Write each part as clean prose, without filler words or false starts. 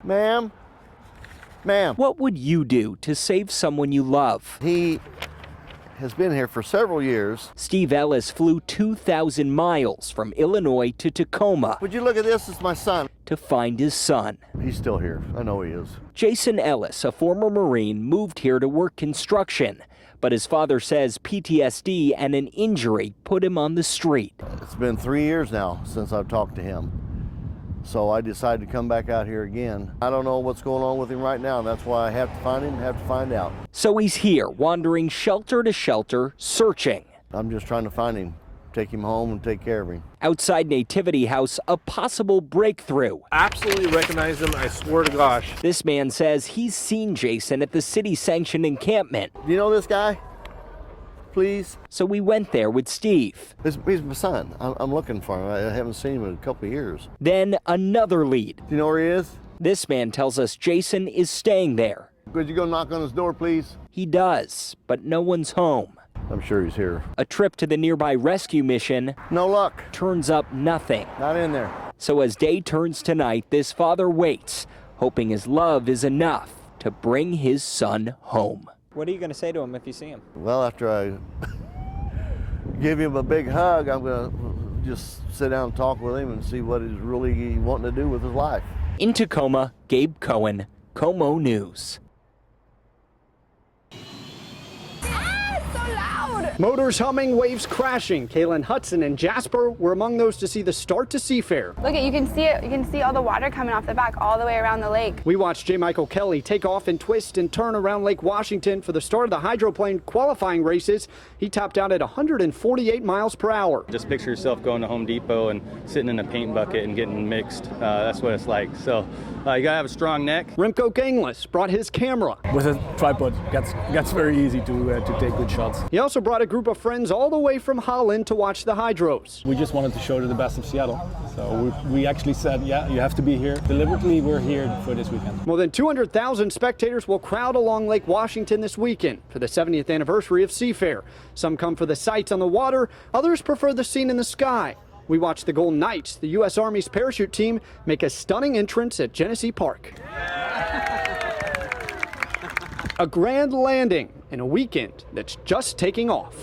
Ma'am? Ma'am. What would you do to save someone you love? He has been here for several years. Steve Ellis flew 2,000 miles from Illinois to Tacoma. Would you look at this? It's my son. To find his son. He's still here. I know he is. Jason Ellis, a former Marine, moved here to work construction. But his father says PTSD and an injury put him on the street. It's been 3 years now since I've talked to him. So I decided to come back out here again. I don't know what's going on with him right now. That's why I have to find him, have to find out. So he's here, wandering shelter to shelter, searching. I'm just trying to find him, take him home and take care of him. Outside Nativity House, a possible breakthrough. Absolutely recognize him, I swear to gosh. This man says he's seen Jason at the city-sanctioned encampment. Do you know this guy? Please? So we went there with Steve. He's my son. I'm looking for him. I haven't seen him in a couple of years. Then another lead. Do you know where he is? This man tells us Jason is staying there. Could you go knock on his door, please? He does, but no one's home. I'm sure he's here. A trip to the nearby rescue mission. No luck. Turns up nothing. Not in there. So as day turns to night, this father waits, hoping his love is enough to bring his son home. What are you going to say to him if you see him? Well, after I give him a big hug, I'm going to just sit down and talk with him and see what he's really wanting to do with his life. In Tacoma, Gabe Cohen, KOMO News. Motors humming, waves crashing. Kaylin Hudson and Jasper were among those to see the start to Seafair. Look, you can see it. You can see all the water coming off the back all the way around the lake. We watched J. Michael Kelly take off and twist and turn around Lake Washington for the start of the hydroplane qualifying races. He topped out at 148 miles per hour. Just picture yourself going to Home Depot and sitting in a paint bucket and getting mixed. That's what it's like. So you gotta have a strong neck. Remco Ganglis brought his camera. With a tripod, gets very easy to take good shots. He also brought a group of friends all the way from Holland to watch the hydros. We just wanted to show to the best of Seattle. So we actually said, yeah, you have to be here. Deliberately, we're here for this weekend. More than 200,000 spectators will crowd along Lake Washington this weekend for the 70th anniversary of Seafair. Some come for the sights on the water, others prefer the scene in the sky. We watched the Golden Knights, the U.S. Army's parachute team, make a stunning entrance at Genesee Park. A grand landing in a weekend that's just taking off.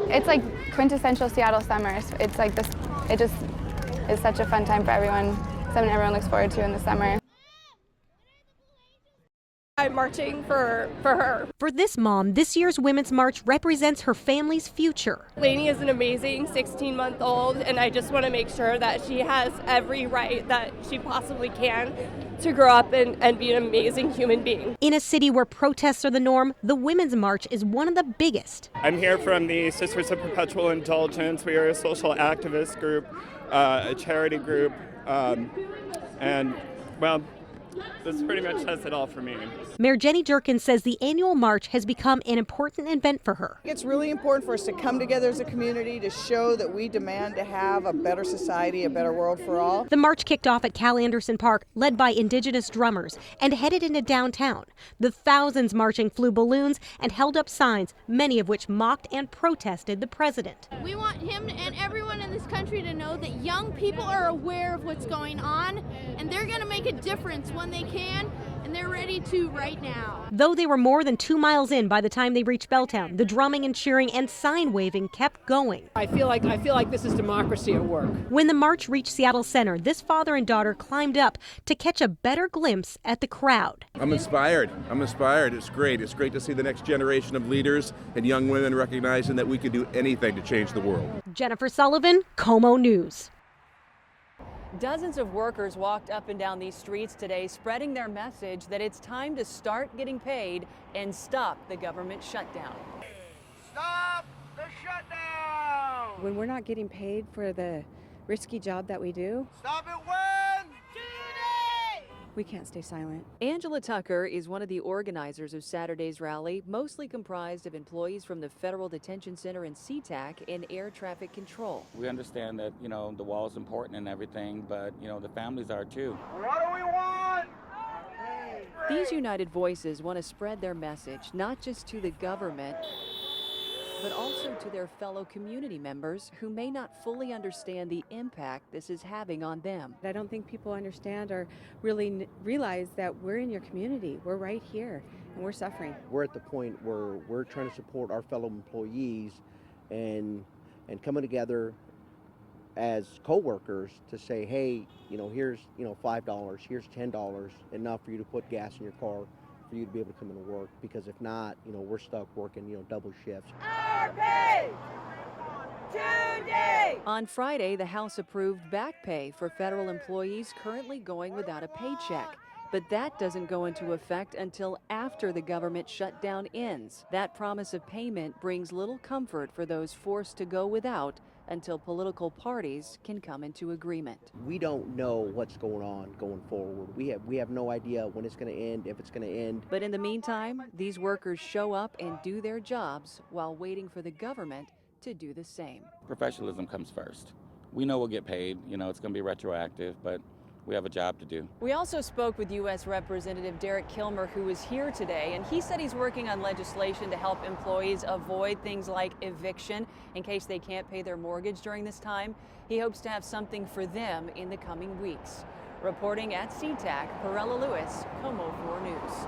It's like quintessential Seattle summers. It's like this. It just is such a fun time for everyone. Something everyone looks forward to in the summer. I'm marching for her. For this mom, this year's Women's March represents her family's future. Lainey is an amazing 16-month-old, and I just want to make sure that she has every right that she possibly can to grow up and be an amazing human being. In a city where protests are the norm, the Women's March is one of the biggest. I'm here from the Sisters of Perpetual Indulgence. We are a social activist group, a charity group, and, well, this pretty much says it all for me. Mayor Jenny Jerkins says the annual march has become an important event for her. It's really important for us to come together as a community to show that we demand to have a better society, a better world for all. The march kicked off at Cal Anderson Park, led by Indigenous drummers, and headed into downtown. The thousands marching flew balloons and held up signs, many of which mocked and protested the president. We want him and everyone in this country to know that young people are aware of what's going on, and they're going to make a difference when they can, and they're ready to right now. Though they were more than 2 miles in by the time they reached Belltown, the drumming and cheering and sign waving kept going. I feel like this is democracy at work. When the march reached Seattle Center, this father and daughter climbed up to catch a better glimpse at the crowd. I'm inspired. It's great. It's great to see the next generation of leaders and young women recognizing that we can do anything to change the world. Jennifer Sullivan, KOMO News. Dozens of workers walked up and down these streets today, spreading their message that it's time to start getting paid and stop the government shutdown. Stop the shutdown! When we're not getting paid for the risky job that we do, stop it when? We can't stay silent. Angela Tucker is one of the organizers of Saturday's rally, mostly comprised of employees from the Federal Detention Center and SeaTac and Air Traffic Control. We understand that, the wall is important and everything, but, the families are too. What do we want? These united voices want to spread their message, not just to the government, but also to their fellow community members who may not fully understand the impact this is having on them. I don't think people understand or really realize that we're in your community. We're right here and we're suffering. We're at the point where we're trying to support our fellow employees and coming together as co-workers to say, hey, here's $5, here's $10, enough for you to put gas in your car for you to be able to come into work, because if not, we're stuck working double shifts. Our pay today. On Friday, the House approved back pay for federal employees currently going without a paycheck. But that doesn't go into effect until after the government shutdown ends. That promise of payment brings little comfort for those forced to go without until political parties can come into agreement. We don't know what's going on going forward. We have no idea when it's going to end, if it's going to end. But in the meantime, these workers show up and do their jobs while waiting for the government to do the same. Professionalism comes first. We know we'll get paid, it's going to be retroactive, but we have a job to do. We also spoke with U.S. Representative Derek Kilmer, who was here today, and he said he's working on legislation to help employees avoid things like eviction in case they can't pay their mortgage during this time. He hopes to have something for them in the coming weeks. Reporting at SeaTac, Perella Lewis, KOMO 4 News.